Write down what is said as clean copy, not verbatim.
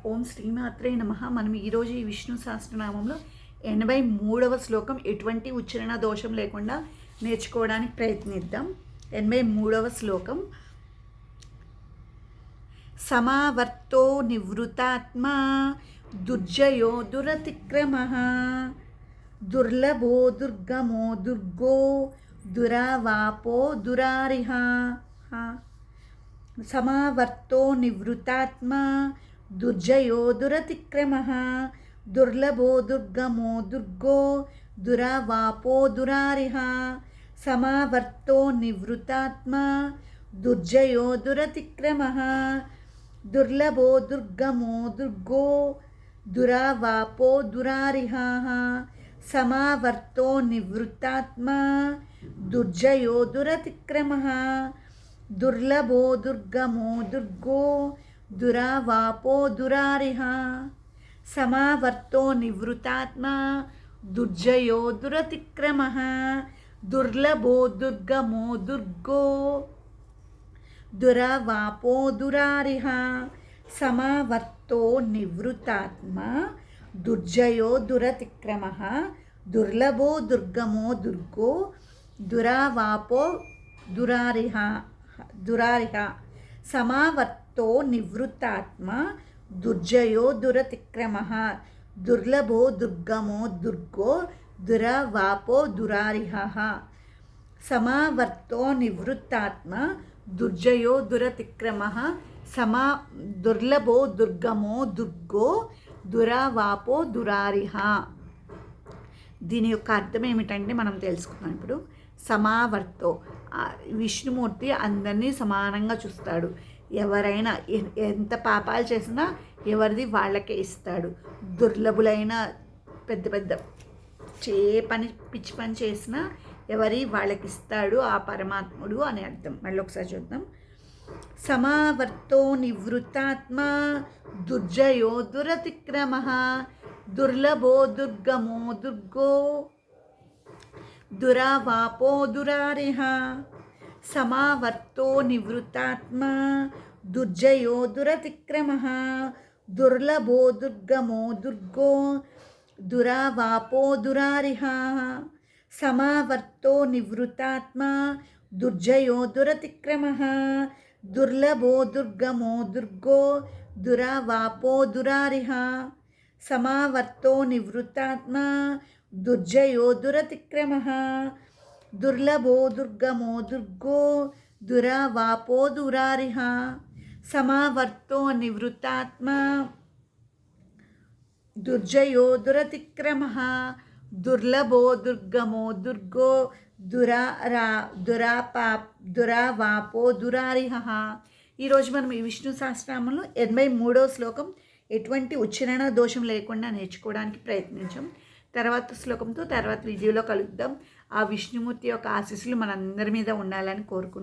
ఓం శ్రీమాత్రే నమః. మనం ఈరోజు ఈ విష్ణు సహస్రనామంలో 83వ శ్లోకం ఎటువంటి ఉచ్చారణ దోషం లేకుండా నేర్చుకోవడానికి ప్రయత్నిద్దాం. 83వ శ్లోకం. సమావర్తో నివృతాత్మా దుర్జయో దురతిక్రమః దుర్లభో దుర్గమో దుర్గో దురావాపో దురారిహ. సమావర్తో నివృతాత్మా దుర్జయో దురతిక్రమః దుర్లభో దుర్గమో దుర్గో దురావాపో దురారిహ. సమావర్తో నివృతాత్మా దుర్జయో దురతిక్రమః దుర్లభో దుర్గమో దుర్గో దురావాపో దురారిహ. సమావర్తో నివృత్తాత్మా దుర్జయో దురతిక్రమః దుర్లభో దుర్గమో దుర్గో దురావాపో దురారిహ. సమావర్తో నివృతాత్మా దుర్జయో దురతిక్రమః దుర్లభో దుర్గమో దుర్గో దురావాపో దురారిహ. సమావర్తో నివృతాత్మా దుర్జయో దురతిక్రమః దుర్లభో దుర్గమో దుర్గో దురావాపో దురారిహ. సమావర్తో నివృత్తాత్మా దుర్జయో దురతిక్రమః దుర్లభో దుర్గమో దుర్గో దురావాపో దురారిహ. సమావర్తో నివృత్తాత్మా దుర్జయో దురతిక్రమః దుర్లభో దుర్గమో దుర్గో దురావాపో దురారిహ. దీని యొక్క అర్థం ఏమిటంటే మనం తెలుసుకున్నాం. ఇప్పుడు సమావర్తో, విష్ణుమూర్తి అందరినీ సమానంగా చూస్తాడు. ఎవరైనా ఎంత పాపాలు చేసినా ఎవరిది వాళ్ళకే ఇస్తాడు. దుర్లభులైన పెద్ద పెద్ద పిచ్చి పని చేసినా ఎవరి వాళ్ళకి ఇస్తాడు ఆ పరమాత్ముడు అని అర్థం. మళ్ళీ ఒకసారి చూద్దాం. సమావర్తో నివృత్తాత్మా దుర్జయో దురతిక్రమః దుర్లభో దుర్గమో దుర్గో దురావాపో దురారిహ. సమావర్తో నివృత్తాత్మా దుర్జయో దురతిక్రమః దుర్లభో దుర్గమో దుర్గో దురావాపో దురారిహ. సమావర్తో నివృత్తాత్మా దుర్జయో దురతిక్రమః దుర్లభో దుర్గమో దుర్గో దురావాపో దురారిహ. సమావర్తో నివృత్తాత్మా దుర్జయో దురతిక్రమః దుర్లభో దుర్గమో దుర్గో దురావాపో దురారిహ. సమావర్తో నివృత్తాత్మా దుర్జయో దురతిక్రమః దుర్లభో దుర్గమో దుర్గో దురావాపో దురారిహ. ఈరోజు మనం ఈ విష్ణు సహస్రనామంలో 83వ శ్లోకం ఎటువంటి ఉచ్చారణ దోషం లేకుండా నేర్చుకోవడానికి ప్రయత్నించాం. తర్వాత శ్లోకంతో తర్వాత వీడియోలో కలుద్దాం. ఆ విష్ణుమూర్తి యొక్క ఆశీస్సులు మనందరి మీద ఉండాలని కోరుకుంటున్నాం.